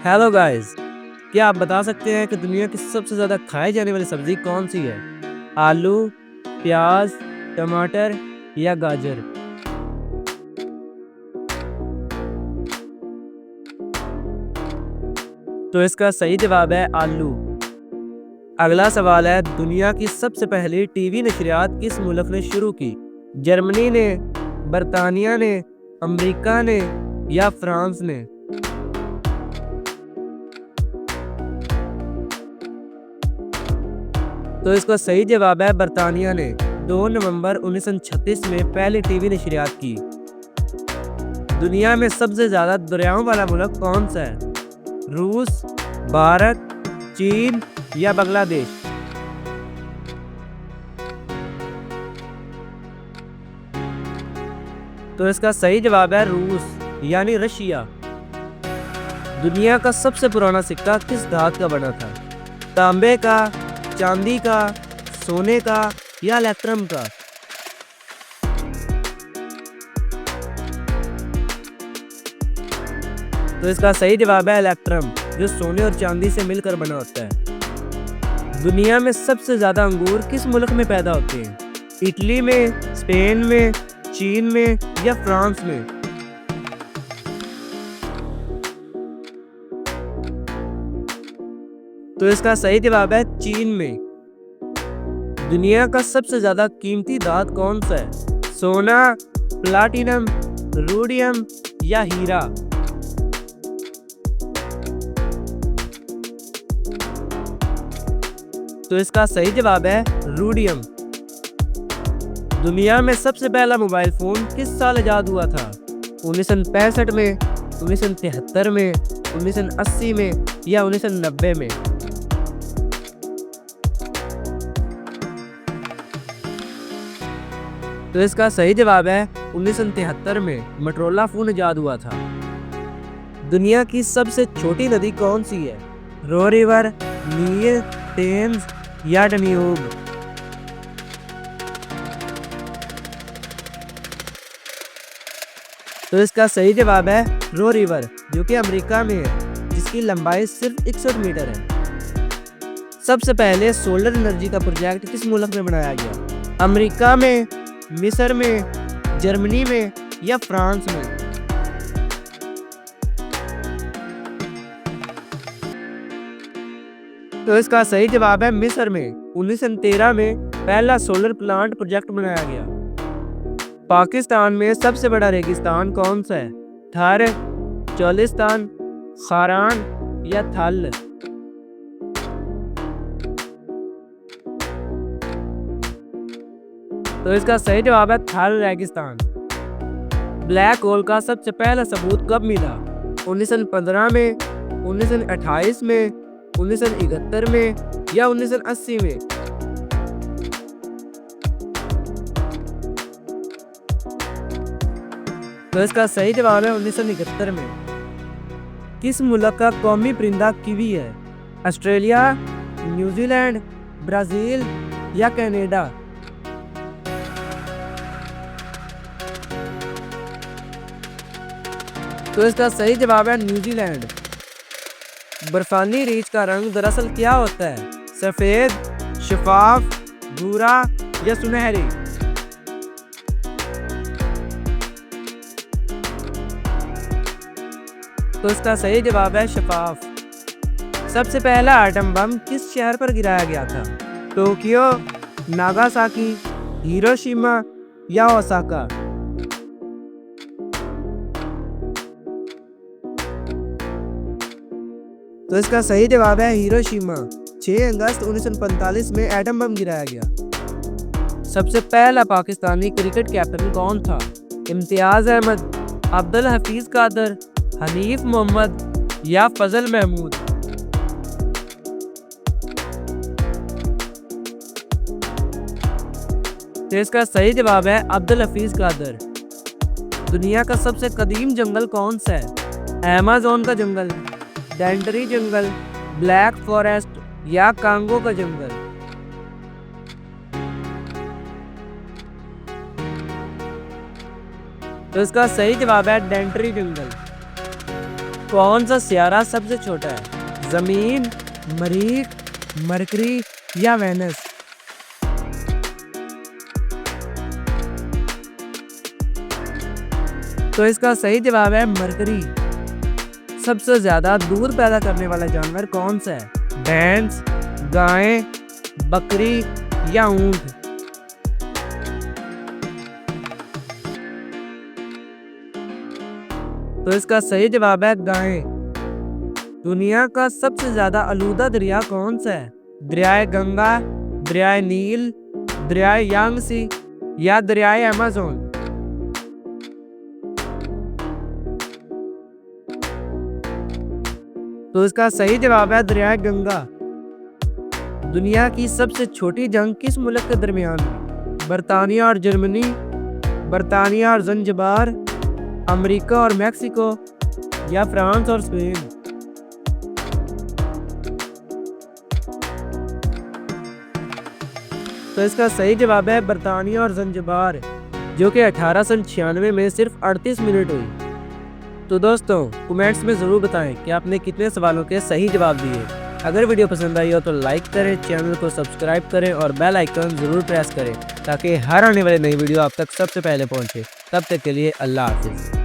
Hello guys, क्या आप बता सकते हैं कि दुनिया की सबसे ज़्यादा खाई जाने वाली सब्ज़ी कौन सी है? आलू, प्याज, टमाटर या गाजर? तो इसका सही जवाब है आलू। अगला सवाल है, दुनिया की सबसे पहली टीवी नशरियात किस मुल्क ने शुरू की? जर्मनी ने, बरतानिया ने, अमेरिका ने या फ्रांस ने? तो इसका सही जवाब है बरतानिया ने 2 नवंबर 1936 में पहली टीवी नशरियात की। दुनिया में सबसे ज्यादा दरियाओं वाला मुल्क कौन सा है? रूस, भारत, चीन या बांग्लादेश? तो इसका सही जवाब है रूस यानी रशिया। दुनिया का सबसे पुराना सिक्का किस धातु का बना था? तांबे का, चांदी का, सोने का या इलेक्ट्रम का? तो इसका सही जवाब है इलेक्ट्रम, जो सोने और चांदी से मिलकर बना होता है। दुनिया में सबसे ज्यादा अंगूर किस मुल्क में पैदा होते हैं? इटली में, स्पेन में, चीन में या फ्रांस में? तो इसका सही जवाब है चीन में। दुनिया का सबसे ज्यादा कीमती धातु कौन सा है? सोना, प्लाटिनम, रोडियम या हीरा? तो इसका सही जवाब है रोडियम। दुनिया में सबसे पहला मोबाइल फोन किस साल इजाद हुआ था? 1965 में, 1973 में, 1980 में या 1990 में? तो इसका सही जवाब है 1973 में मोटरोला फोन इजाद हुआ था। दुनिया की सबसे छोटी नदी कौन सी है? रो रिवर, नील, टेम्स या डन्यूब? तो इसका सही जवाब है रो रिवर, जो कि अमेरिका में है, जिसकी लंबाई सिर्फ 61 मीटर है। सबसे पहले सोलर एनर्जी का प्रोजेक्ट किस मुल्क में बनाया गया? अमेरिका में, मिस्र में, जर्मनी में या फ्रांस में? तो इसका सही जवाब है मिस्र में। 1913 में पहला सोलर प्लांट प्रोजेक्ट बनाया गया। पाकिस्तान में सबसे बड़ा रेगिस्तान कौन सा है? थार, चोलिस्तान, खारान या थल? तो इसका सही जवाब है थार रेगिस्तान। ब्लैक होल का सबसे पहला सबूत कब मिला? 1915 में, 1928 में, 1971 में या 1980 में? तो इसका सही जवाब है 1971 में। किस मुल्क का कौमी परिंदा कीवी है? ऑस्ट्रेलिया, न्यूजीलैंड, ब्राजील या कनाडा? तो इसका सही जवाब है न्यूजीलैंड। बर्फानी रीछ का रंग दरअसल क्या होता है? सफेद, शफाफ, भूरा या सुनहरी? तो इसका सही जवाब है शफाफ। सबसे पहला एटम बम किस शहर पर गिराया गया था? टोक्यो, नागासाकी, हिरोशिमा या ओसाका? तो इसका सही जवाब है हिरोशिमा। 6 अगस्त 1945 में एटम बम गिराया गया। सबसे पहला पाकिस्तानी क्रिकेट कैप्टन कौन था? इम्तियाज अहमद, अब्दुल हफीज कादर, हनीफ मोहम्मद या फजल महमूद? तो इसका सही जवाब है अब्दुल हफीज कादर। दुनिया का सबसे कदीम जंगल कौन सा है? अमेज़न का जंगल, डेंटरी जंगल, ब्लैक फॉरेस्ट या कांगो का जंगल? तो इसका सही जवाब है डेंटरी जंगल। कौन सा सियारा सबसे छोटा है? जमीन, मरीख, मरकरी या वेनस? तो इसका सही जवाब है मरकरी। सबसे ज्यादा दूध पैदा करने वाला जानवर कौन सा है? भैंस, गाय, बकरी या ऊंट? तो इसका सही जवाब है गाय। दुनिया का सबसे ज्यादा आलूदा दरिया कौन सा है? दरियाए गंगा, दरियाए नील, दरियाए यांगसी या दरियाए अमेज़न? तो इसका सही जवाब है दरियाए गंगा। दुनिया की सबसे छोटी जंग किस मुल्क के दरमियान हुई? बरतानिया और जर्मनी, बरतानिया और ज़ंजिबार, अमेरिका और मेक्सिको या फ्रांस और स्पेन? तो इसका सही जवाब है बरतानिया और ज़ंजिबार, जो कि 1896 में सिर्फ 38 मिनट हुई। तो दोस्तों कमेंट्स में ज़रूर बताएं कि आपने कितने सवालों के सही जवाब दिए। अगर वीडियो पसंद आई हो तो लाइक करें, चैनल को सब्सक्राइब करें और बेल आइकन ज़रूर प्रेस करें ताकि हर आने वाली नई वीडियो आप तक सबसे पहले पहुंचे। तब तक के लिए अल्लाह हाफिज़।